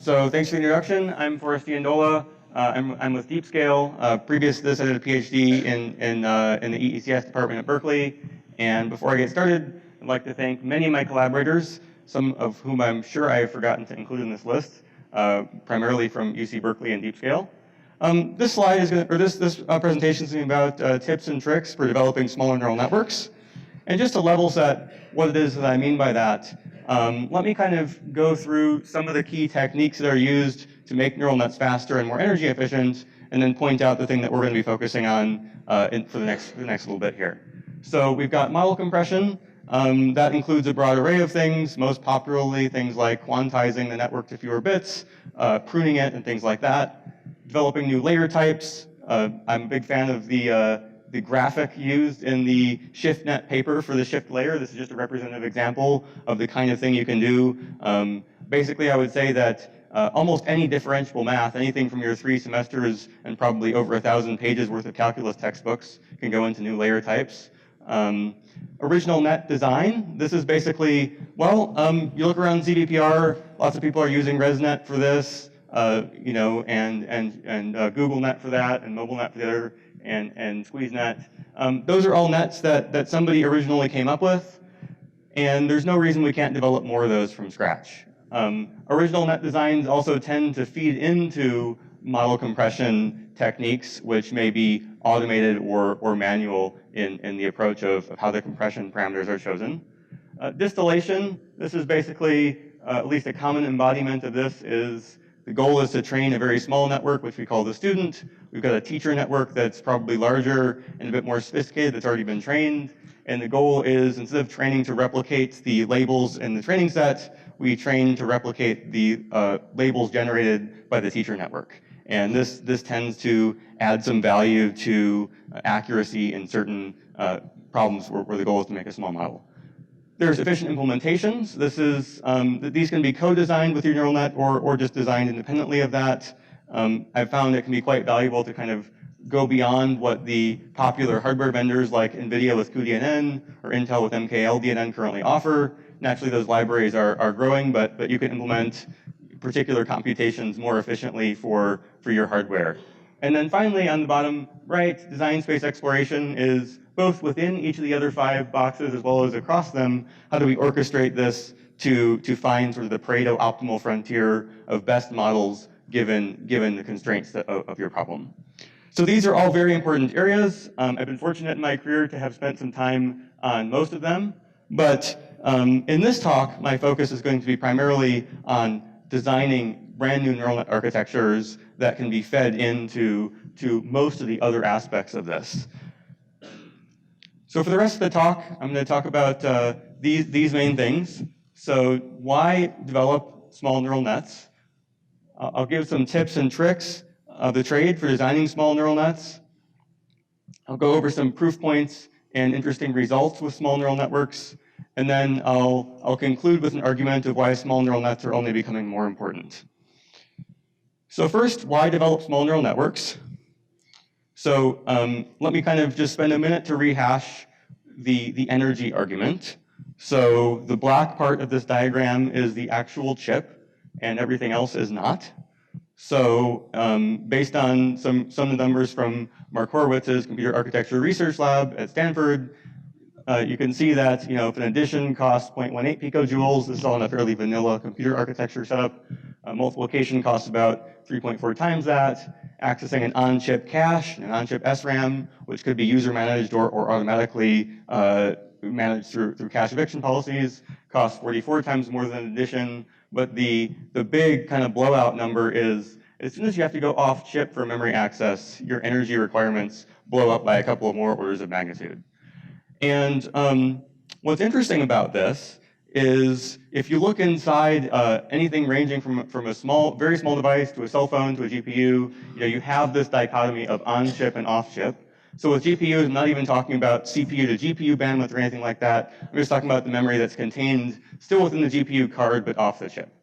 So thanks for the introduction. I'm Forrest Iandola. I'm with DeepScale. Previous to this, I did a PhD in the EECS department at Berkeley. And before I get started, I'd like to thank many of my collaborators, some of whom I'm sure I have forgotten to include in this list, primarily from UC Berkeley and DeepScale. This slide is going to, or this presentation is going to be about tips and tricks for developing smaller neural networks. And just to level set what it is that I mean by that, let me kind of go through some of the key techniques that are used to make neural nets faster and more energy efficient, and then point out the thing that we're going to be focusing on for the next little bit here. So we've got model compression. That includes a broad array of things, most popularly things like quantizing the network to fewer bits, pruning it, and things like that. Developing new layer types. I'm a big fan of the graphic used in the ShiftNet paper for the shift layer. This is just a representative example of the kind of thing you can do. Basically, I would say that almost any differentiable math, anything from your 3 semesters and probably over 1,000 pages worth of calculus textbooks, can go into new layer types. Original net design. This is basically, well, you look around CVPR, lots of people are using ResNet for this, and GoogleNet for that, and MobileNet for the other, and SqueezeNet. Those are all nets that somebody originally came up with, and there's no reason we can't develop more of those from scratch. Original net designs also tend to feed into model compression techniques, which may be automated or manual in the approach of how the compression parameters are chosen. Distillation, this is basically, at least a common embodiment of this is, the goal is to train a very small network, which we call the student. We've got a teacher network that's probably larger and a bit more sophisticated that's already been trained. And the goal is, instead of training to replicate the labels in the training set, we train to replicate the labels generated by the teacher network. And this tends to add some value to accuracy in certain problems where the goal is to make a small model. There's efficient implementations. This is, these can be co-designed with your neural net or just designed independently of that. I've found it can be quite valuable to kind of go beyond what the popular hardware vendors like NVIDIA with cuDNN or Intel with MKLDNN currently offer. Naturally, those libraries are growing, but you can implement particular computations more efficiently for your hardware. And then finally, on the bottom right, design space exploration is both within each of the other 5 boxes as well as across them. How do we orchestrate this to find sort of the Pareto optimal frontier of best models given the constraints of your problem? So these are all very important areas. I've been fortunate in my career to have spent some time on most of them. But in this talk, my focus is going to be primarily on designing brand new neural net architectures that can be fed into most of the other aspects of this. So for the rest of the talk, I'm going to talk about these main things. So why develop small neural nets? I'll give some tips and tricks of the trade for designing small neural nets. I'll go over some proof points and interesting results with small neural networks. And then I'll conclude with an argument of why small neural nets are only becoming more important. So first, why develop small neural networks? So let me kind of just spend a minute to rehash the energy argument. So the black part of this diagram is the actual chip, and everything else is not. So based on some of the numbers from Mark Horowitz's Computer Architecture Research Lab at Stanford, you can see that if an addition costs 0.18 picojoules, this is all in a fairly vanilla computer architecture setup. Multiplication costs about 3.4 times that. Accessing an on-chip cache, an on-chip SRAM, which could be user-managed or automatically managed through cache eviction policies, costs 44 times more than an addition. But the big kind of blowout number is, as soon as you have to go off-chip for memory access, your energy requirements blow up by a couple of more orders of magnitude. And what's interesting about this is if you look inside anything ranging from a very small device to a cell phone to a GPU, you have this dichotomy of on-chip and off-chip. So with GPUs, I'm not even talking about CPU to GPU bandwidth or anything like that. I'm just talking about the memory that's contained still within the GPU card, but off the chip.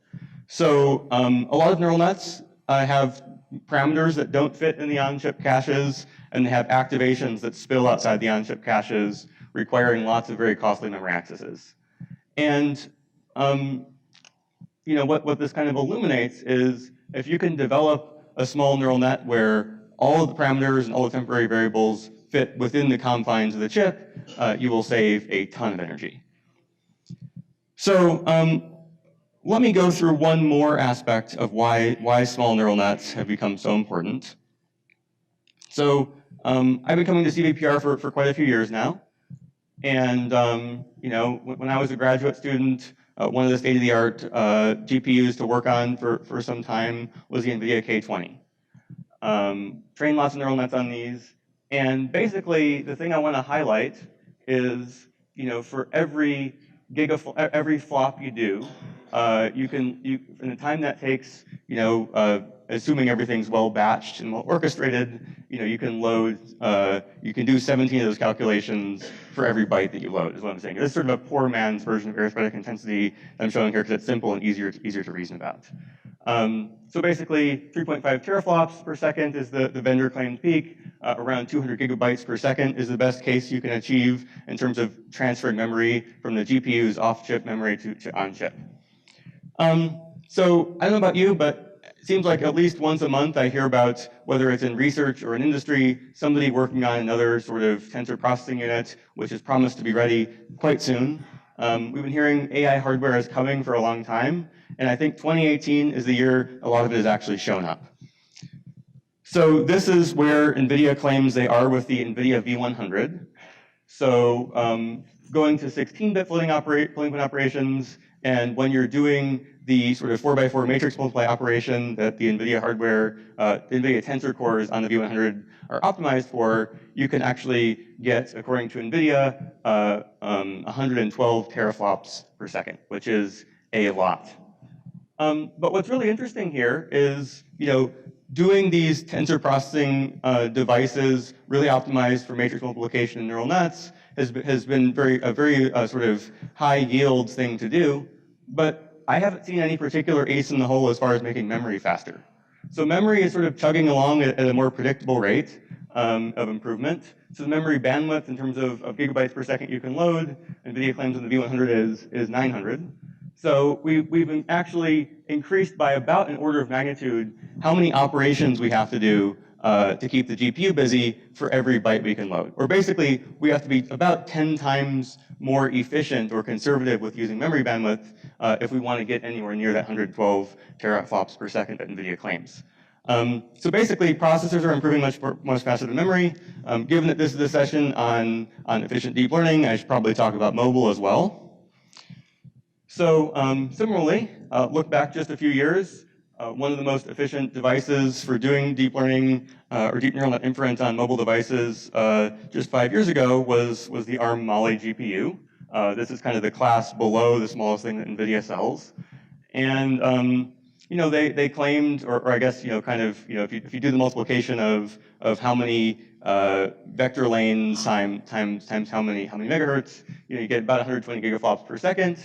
So a lot of neural nets have parameters that don't fit in the on-chip caches, and they have activations that spill outside the on-chip caches, requiring lots of very costly memory accesses. And what this kind of illuminates is if you can develop a small neural net where all of the parameters and all the temporary variables fit within the confines of the chip, you will save a ton of energy. So let me go through one more aspect of why small neural nets have become so important. So I've been coming to CVPR for quite a few years now. And when I was a graduate student, one of the state-of-the-art GPUs to work on for some time was the NVIDIA K20. Trained lots of neural nets on these. And basically, the thing I want to highlight is, for every flop you do, in the time that takes, assuming everything's well batched and well orchestrated, you can do 17 of those calculations for every byte that you load, is what I'm saying. This is sort of a poor man's version of arithmetic intensity that I'm showing here because it's simple and easier to reason about. So basically, 3.5 teraflops per second is the vendor claimed peak. Around 200 gigabytes per second is the best case you can achieve in terms of transferring memory from the GPU's off-chip memory to on-chip. So I don't know about you, but it seems like at least once a month I hear about, whether it's in research or in industry, somebody working on another sort of tensor processing unit, which is promised to be ready quite soon. We've been hearing AI hardware is coming for a long time, and I think 2018 is the year a lot of it has actually shown up. So this is where NVIDIA claims they are with the NVIDIA V100. So going to 16-bit floating point operations, and when you're doing the sort of 4x4 matrix multiply operation that the NVIDIA hardware, NVIDIA tensor cores on the V100 are optimized for, you can actually get, according to NVIDIA, 112 teraflops per second, which is a lot. But what's really interesting here is, doing these tensor processing devices really optimized for matrix multiplication and neural nets has been a very sort of high yield thing to do, but I haven't seen any particular ace in the hole as far as making memory faster. So memory is sort of chugging along at a more predictable rate of improvement. So the memory bandwidth in terms of gigabytes per second you can load, NVIDIA claims on the V100 is 900. So we've actually increased by about an order of magnitude how many operations we have to do to keep the GPU busy for every byte we can load. Or basically, we have to be about 10 times more efficient or conservative with using memory bandwidth if we want to get anywhere near that 112 teraflops per second that NVIDIA claims. So basically, processors are improving much faster than memory. Given that this is a session on efficient deep learning, I should probably talk about mobile as well. So similarly, look back just a few years, one of the most efficient devices for doing deep learning or deep neural net inference on mobile devices just 5 years ago was the ARM Mali GPU. This is kind of the class below the smallest thing that NVIDIA sells. And they claimed, or I guess if you do the multiplication of how many vector lanes times how many megahertz, you get about 120 gigaflops per second.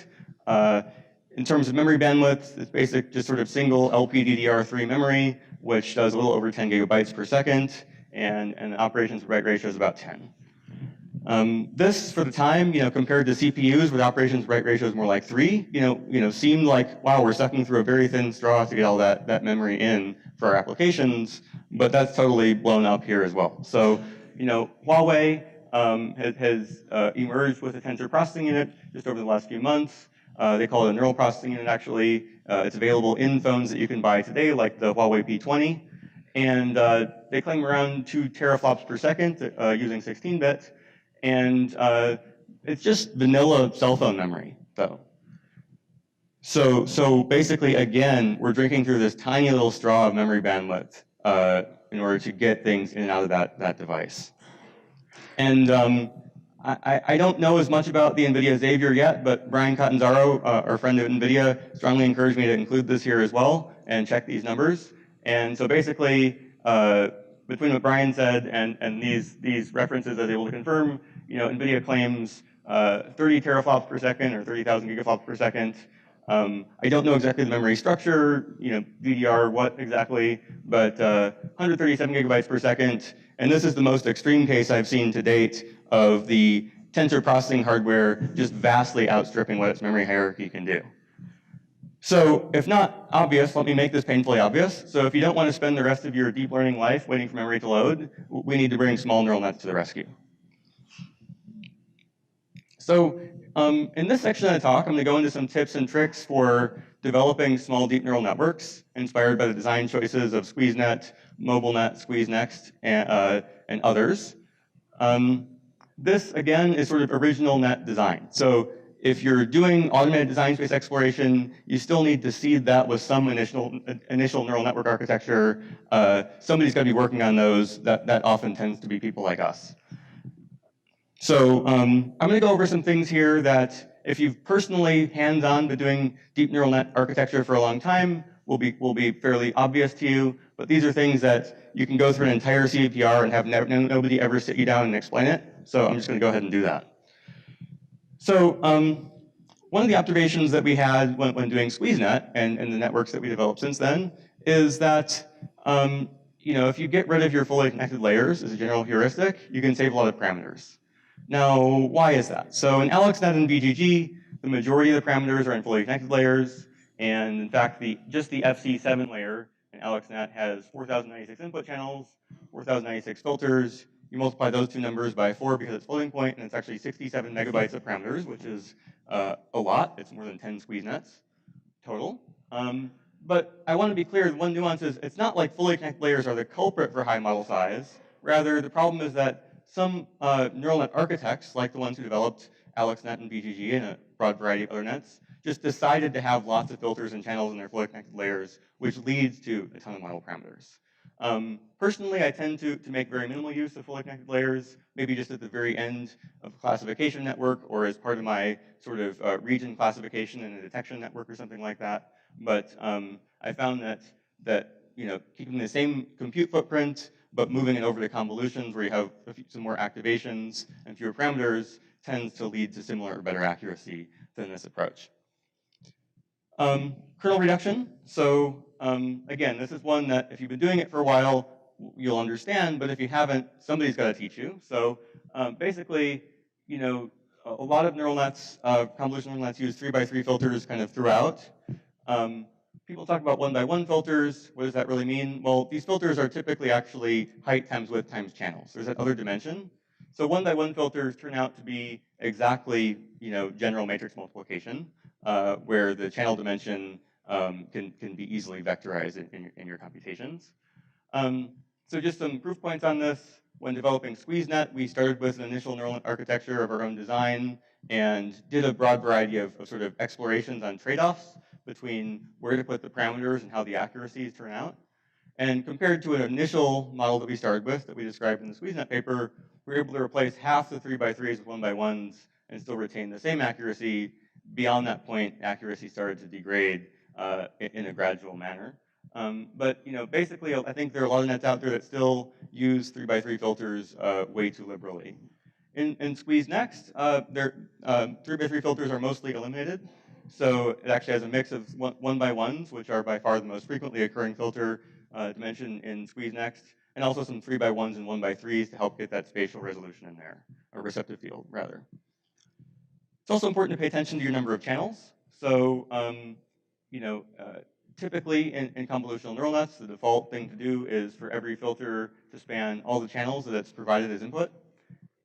In terms of memory bandwidth, it's basic, just sort of single LPDDR3 memory, which does a little over 10 gigabytes per second, and the operations write ratio is about 10. This, for the time, compared to CPUs with operations write ratio is more like 3, seemed like, wow, we're sucking through a very thin straw to get all that memory in for our applications, but that's totally blown up here as well. So, Huawei has emerged with a tensor processing unit just over the last few months. They call it a neural processing unit, actually. It's available in phones that you can buy today, like the Huawei P20. And they claim around 2 teraflops per second using 16-bit. And it's just vanilla cell phone memory, though. So basically, again, we're drinking through this tiny little straw of memory bandwidth in order to get things in and out of that device. And I don't know as much about the NVIDIA Xavier yet, but Brian Catanzaro, our friend at NVIDIA, strongly encouraged me to include this here as well and check these numbers. And so basically, between what Brian said and these references, I was able to confirm, NVIDIA claims 30 teraflops per second or 30,000 gigaflops per second. I don't know exactly the memory structure, DDR what exactly, but 137 gigabytes per second. And this is the most extreme case I've seen to date of the tensor processing hardware just vastly outstripping what its memory hierarchy can do. So if not obvious, let me make this painfully obvious. So if you don't want to spend the rest of your deep learning life waiting for memory to load, we need to bring small neural nets to the rescue. So in this section of the talk, I'm going to go into some tips and tricks for developing small deep neural networks inspired by the design choices of SqueezeNet, MobileNet, SqueezeNext, and others. This, again, is sort of original net design. So if you're doing automated design space exploration, you still need to seed that with some initial neural network architecture. Somebody's got to be working on those. That often tends to be people like us. So I'm going to go over some things here that if you've personally hands-on been doing deep neural net architecture for a long time, will be fairly obvious to you. But these are things that you can go through an entire CVPR and have nobody ever sit you down and explain it. So I'm just going to go ahead and do that. So one of the observations that we had when doing SqueezeNet and the networks that we developed since then is that if you get rid of your fully connected layers as a general heuristic, you can save a lot of parameters. Now, why is that? So in AlexNet and BGG, the majority of the parameters are in fully connected layers, and in fact, just the FC7 layer in AlexNet has 4,096 input channels, 4,096 filters. You multiply those two numbers by 4 because it's floating point, and it's actually 67 megabytes of parameters, which is a lot. It's more than 10 SqueezeNets total. But I want to be clear, one nuance is it's not like fully connected layers are the culprit for high model size. Rather, the problem is that some neural net architects, like the ones who developed AlexNet and BGG and a broad variety of other nets, just decided to have lots of filters and channels in their fully connected layers, which leads to a ton of model parameters. Personally, I tend to make very minimal use of fully connected layers, maybe just at the very end of a classification network or as part of my sort of region classification in a detection network or something like that. But I found that keeping the same compute footprint but moving it over to convolutions where you have some more activations and fewer parameters tends to lead to similar or better accuracy than this approach. Kernel reduction. So again, this is one that if you've been doing it for a while, you'll understand, but if you haven't, somebody's got to teach you. So basically, a lot of neural nets, convolutional neural nets use 3x3 filters kind of throughout. People talk about 1x1 filters. What does that really mean? Well, these filters are typically actually height times width times channels. There's that other dimension. So 1x1 filters turn out to be exactly, general matrix multiplication, where the channel dimension can be easily vectorized in your computations. So just some proof points on this. When developing SqueezeNet, we started with an initial neural net architecture of our own design and did a broad variety of sort of explorations on trade-offs between where to put the parameters and how the accuracies turn out. And compared to an initial model that we started with, that we described in the SqueezeNet paper, we were able to replace half the 3x3s with 1x1s and still retain the same accuracy. Beyond that point, accuracy started to degrade in a gradual manner. But basically, I think there are a lot of nets out there that still use 3x3 filters way too liberally. In SqueezeNext, 3x3 filters are mostly eliminated. So it actually has a mix of 1x1s, which are by far the most frequently occurring filter dimension in SqueezeNext, and also some 3x1s and 1x3s to help get that spatial resolution in there, or receptive field, rather. It's also important to pay attention to your number of channels. So, typically in convolutional neural nets, the default thing to do is for every filter to span all the channels that it's provided as input.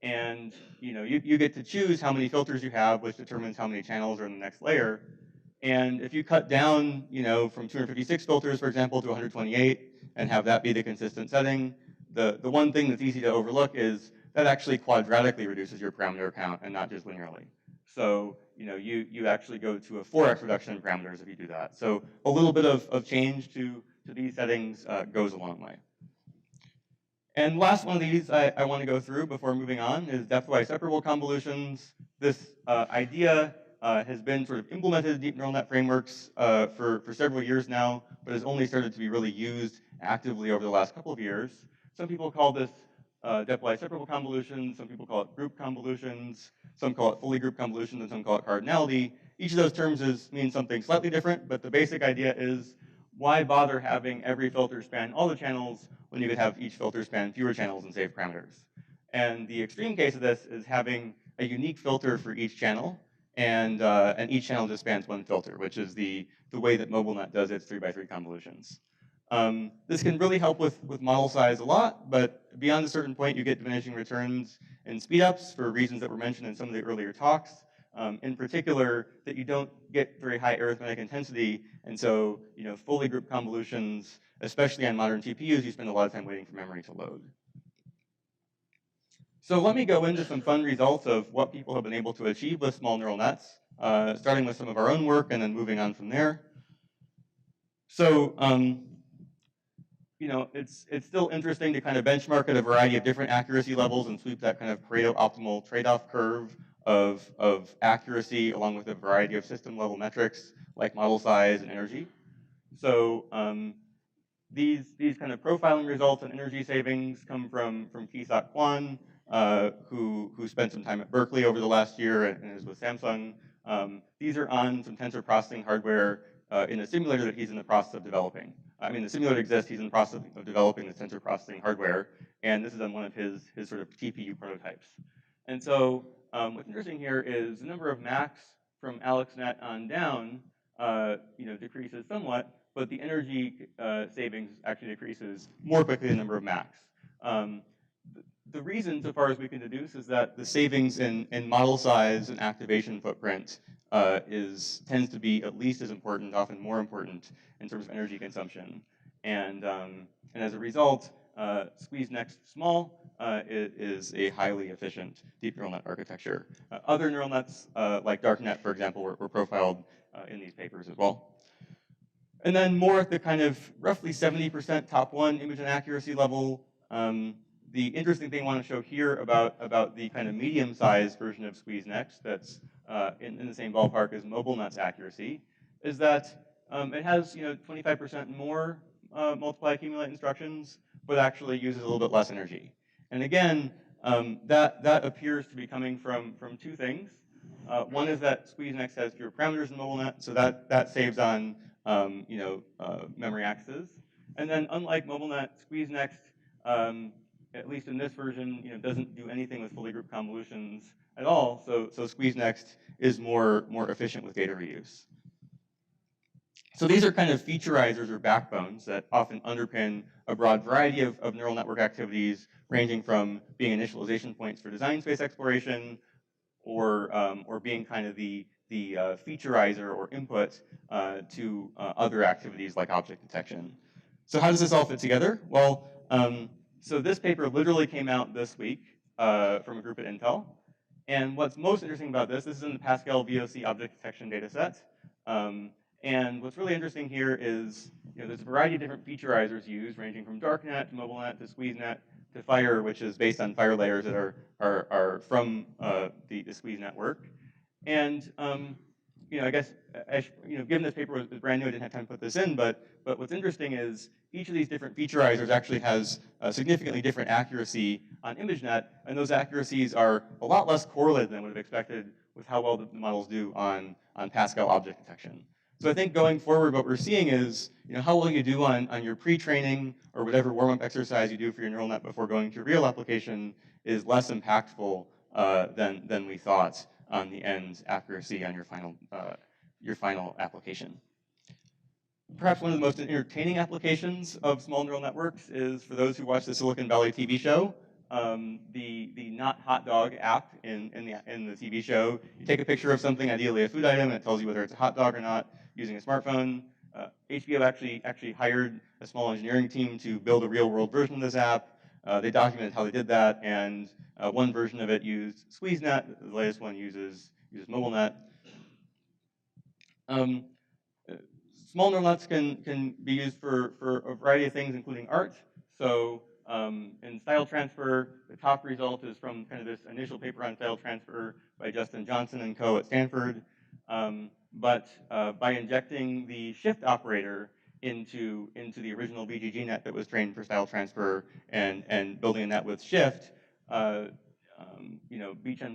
And you get to choose how many filters you have, which determines how many channels are in the next layer. And if you cut down, from 256 filters, for example, to 128, and have that be the consistent setting, the one thing that's easy to overlook is that actually quadratically reduces your parameter count and not just linearly. So you actually go to a 4x reduction in parameters if you do that. So a little bit of change to these settings goes a long way. And last one of these I want to go through before moving on is depth-wise separable convolutions. This idea has been sort of implemented in deep neural net frameworks for several years now, but has only started to be really used actively over the last couple of years. Some people call this depth-wise separable convolutions, some people call it group convolutions, some call it fully grouped convolutions, and some call it cardinality. Each of those terms means something slightly different, but the basic idea is why bother having every filter span all the channels when you could have each filter span fewer channels and save parameters? And the extreme case of this is having a unique filter for each channel and each channel just spans one filter, which is the way that MobileNet does its 3x3 convolutions. This can really help with model size a lot, but beyond a certain point, you get diminishing returns and speedups for reasons that were mentioned in some of the earlier talks. In particular, that you don't get very high arithmetic intensity, and so fully grouped convolutions, especially on modern TPUs, you spend a lot of time waiting for memory to load. So let me go into some fun results of what people have been able to achieve with small neural nets, starting with some of our own work and then moving on from there. So it's still interesting to kind of benchmark at a variety of different accuracy levels and sweep that kind of Pareto optimal trade-off curve of accuracy along with a variety of system level metrics like model size and energy. So these kind of profiling results and energy savings come from Ki-Sok Kwan, who spent some time at Berkeley over the last year and is with Samsung. These are on some tensor processing hardware in a simulator that he's in the process of developing. I mean, the simulator exists, he's in the process of developing the tensor processing hardware, and this is on one of his sort of TPU prototypes. And so what's interesting here is the number of Macs from AlexNet on down decreases somewhat, but the energy savings actually decreases more quickly than the number of Macs. The reason, so far as we can deduce, is that the savings in model size and activation footprint tends to be at least as important, often more important, in terms of energy consumption. And as a result, squeeze next small is a highly efficient deep neural net architecture. Other neural nets, like DarkNet, for example, were profiled in these papers as well. And then more at the kind of roughly 70% top one image and accuracy level. The interesting thing I want to show here about the kind of medium-sized version of Squeeze Next that's in the same ballpark as MobileNet's accuracy is that it has 25% more multiply accumulate instructions, but actually uses a little bit less energy. And again, that appears to be coming from two things. One is that Squeeze Next has fewer parameters than MobileNet, so that saves on memory access. And then unlike MobileNet, Squeeze Next, at least in this version, doesn't do anything with fully grouped convolutions at all. So Squeeze Next is more efficient with data reuse. So these are kind of featureizers or backbones that often underpin a broad variety of neural network activities, ranging from being initialization points for design space exploration, or being kind of the featureizer or input to other activities like object detection. So how does this all fit together? Well, so this paper literally came out this week from a group at Intel. And what's most interesting about this is in the Pascal VOC object detection data set. And what's really interesting here is, there's a variety of different featureizers used, ranging from DarkNet to MobileNet to SqueezeNet to Fire, which is based on Fire layers that are from the Squeeze network. And I guess, given this paper was brand new, I didn't have time to put this in, but what's interesting is each of these different featureizers actually has a significantly different accuracy on ImageNet, and those accuracies are a lot less correlated than would have expected with how well the models do on Pascal object detection. So I think going forward, what we're seeing is, how well you do on your pre-training or whatever warm-up exercise you do for your neural net before going to a real application is less impactful than we thought on the end accuracy on your final application. Perhaps one of the most entertaining applications of small neural networks is for those who watch the Silicon Valley TV show. The Not Hot Dog app in the TV show. You take a picture of something, ideally a food item, and it tells you whether it's a hot dog or not using a smartphone. HBO actually hired a small engineering team to build a real-world version of this app. They documented how they did that, and one version of it used SqueezeNet. The latest one uses MobileNet. Small neural nets can be used for a variety of things, including art. So in style transfer, the top result is from kind of this initial paper on style transfer by Justin Johnson and co. at Stanford. But by injecting the shift operator into the original VGG net that was trained for style transfer and building a net with shift, Bi-Chen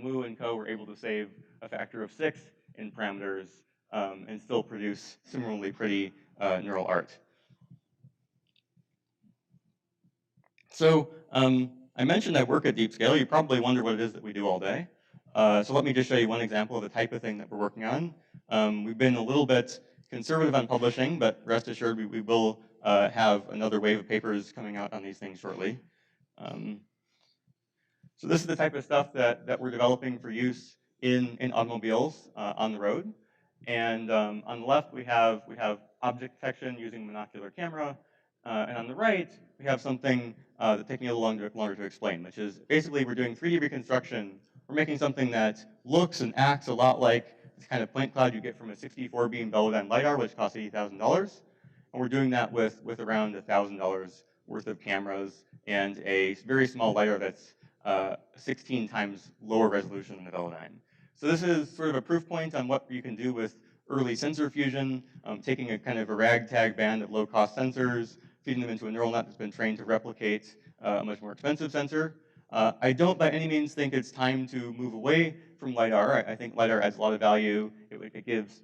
Wu and co. were able to save a factor of 6 in parameters and still produce similarly pretty neural art. So I mentioned I work at DeepScale. You probably wonder what it is that we do all day. So let me just show you one example of the type of thing that we're working on. We've been a little bit conservative on publishing, but rest assured we will have another wave of papers coming out on these things shortly. So this is the type of stuff that we're developing for use in automobiles on the road. And on the left, we have object detection using monocular camera. And on the right, we have something that takes me a little longer to explain, which is basically we're doing 3D reconstruction. We're making something that looks and acts a lot like the kind of point cloud you get from a 64 beam Velodyne LiDAR, which costs $80,000. And we're doing that with around $1,000 worth of cameras and a very small LiDAR that's 16 times lower resolution than the Velodyne. So this is sort of a proof point on what you can do with early sensor fusion, taking a kind of a ragtag band of low-cost sensors, feeding them into a neural net that's been trained to replicate a much more expensive sensor. I don't by any means think it's time to move away from LiDAR. I think LiDAR adds a lot of value. It gives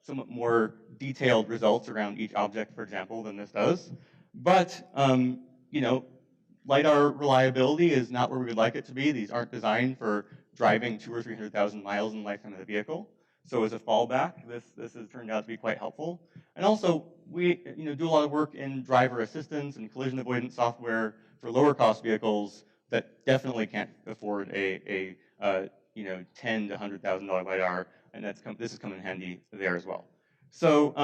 somewhat more detailed results around each object, for example, than this does. But, you know, LiDAR reliability is not where we would like it to be. These aren't designed for driving 200,000 or 300,000 miles in the lifetime of the vehicle. So as a fallback, this has turned out to be quite helpful. And also, we do a lot of work in driver assistance and collision avoidance software for lower cost vehicles that definitely can't afford a $10,000 to $100,000 LiDAR, and this has come in handy there as well. So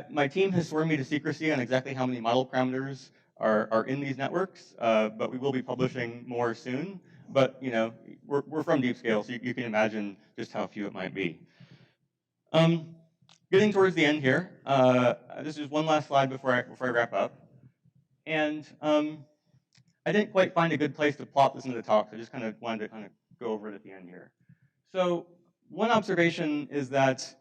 my team has sworn me to secrecy on exactly how many model parameters are in these networks, but we will be publishing more soon. But we're from DeepScale, so you can imagine just how few it might be. Getting towards the end here, this is one last slide before I wrap up. And I didn't quite find a good place to plot this into the talk, so I just kind of wanted to go over it at the end here. So one observation is that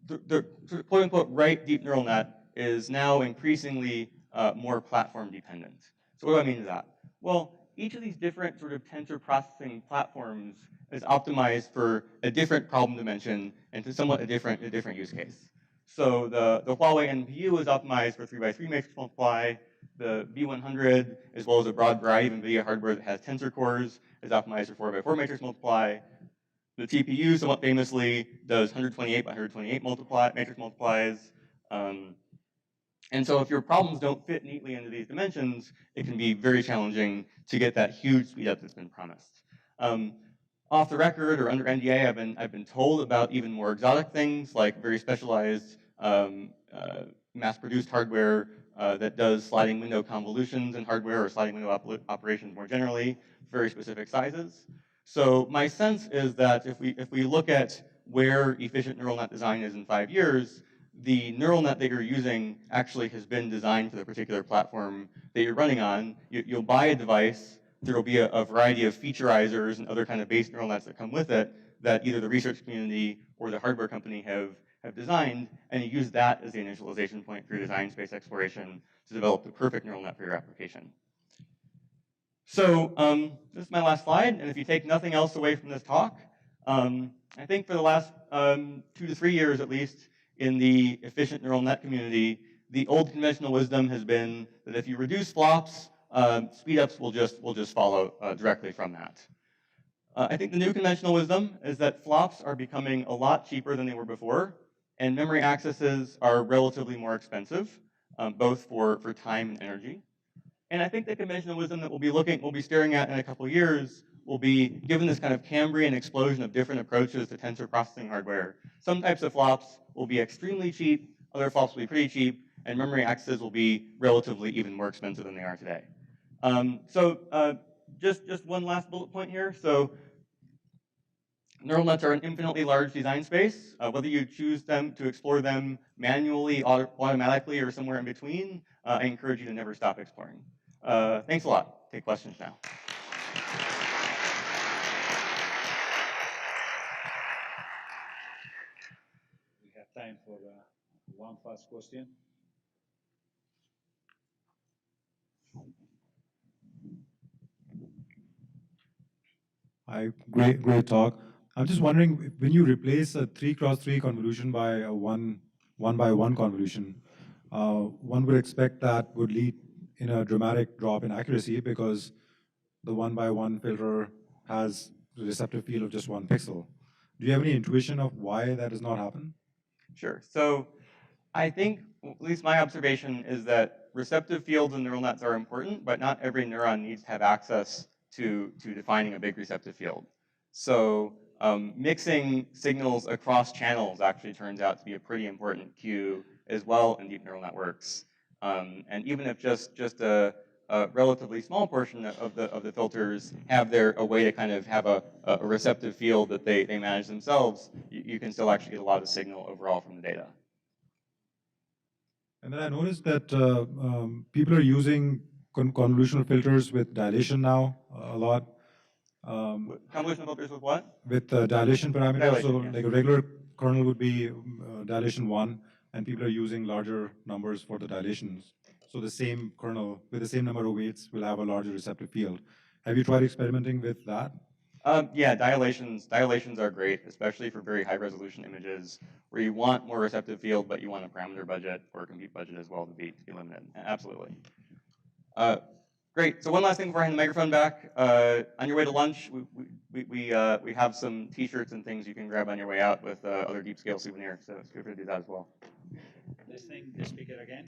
the sort of quote-unquote right deep neural net is now increasingly more platform dependent. So what do I mean to that? Well, each of these different sort of tensor processing platforms is optimized for a different problem dimension and to somewhat a different use case. So the Huawei NPU is optimized for 3x3 matrix multiply. The V100, as well as a broad variety of NVIDIA hardware that has tensor cores, is optimized for 4x4 matrix multiply. The TPU, somewhat famously, does 128 by 128 matrix multiplies. And so if your problems don't fit neatly into these dimensions, it can be very challenging to get that huge speed up that's been promised. Off the record or under NDA, I've been told about even more exotic things like very specialized mass-produced hardware that does sliding window convolutions in hardware or sliding window operations more generally, very specific sizes. So my sense is that if we look at where efficient neural net design is in 5 years, the neural net that you're using actually has been designed for the particular platform that you're running on. You'll buy a device, there will be a variety of featureizers and other kind of base neural nets that come with it that either the research community or the hardware company have designed, and you use that as the initialization point for your design space exploration to develop the perfect neural net for your application. So this is my last slide, and if you take nothing else away from this talk, I think for the last 2 to 3 years at least, in the efficient neural net community, the old conventional wisdom has been that if you reduce flops, speedups will just follow directly from that. I think the new conventional wisdom is that flops are becoming a lot cheaper than they were before, and memory accesses are relatively more expensive, both for time and energy. And I think the conventional wisdom that we'll be staring at in a couple of years will be, given this kind of Cambrian explosion of different approaches to tensor processing hardware, some types of flops will be extremely cheap, other flops will be pretty cheap, and memory accesses will be relatively even more expensive than they are today. Just one last bullet point here. So neural nets are an infinitely large design space. Whether you choose to explore them manually, automatically, or somewhere in between, I encourage you to never stop exploring. Thanks a lot. Take questions now. We have time for one fast question. Hi, great talk. I'm just wondering, when you replace a 3x3 convolution by a 1x1 convolution, one would expect that would lead in a dramatic drop in accuracy because the 1x1 filter has the receptive field of just 1 pixel. Do you have any intuition of why that does not happen? Sure. So I think, at least my observation is that receptive fields in neural nets are important, but not every neuron needs to have access to defining a big receptive field. So mixing signals across channels actually turns out to be a pretty important cue as well in deep neural networks. And even if just a relatively small portion of the filters have a way to kind of have a receptive field that they manage themselves, you can still actually get a lot of signal overall from the data. And then I noticed that people are using convolutional filters with dilation now a lot. Convolutional filters with what? With dilation parameters. Dilation, So yeah. like a regular kernel would be dilation 1, and people are using larger numbers for the dilations. So the same kernel with the same number of weights will have a larger receptive field. Have you tried experimenting with that? Yeah, dilations are great, especially for very high resolution images where you want more receptive field, but you want a parameter budget or a compute budget as well to be limited. Absolutely. Great. So one last thing before I hand the microphone back. On your way to lunch, we have some T-shirts and things you can grab on your way out with other deep scale souvenirs. So feel free to do that as well. This thing, the speaker again.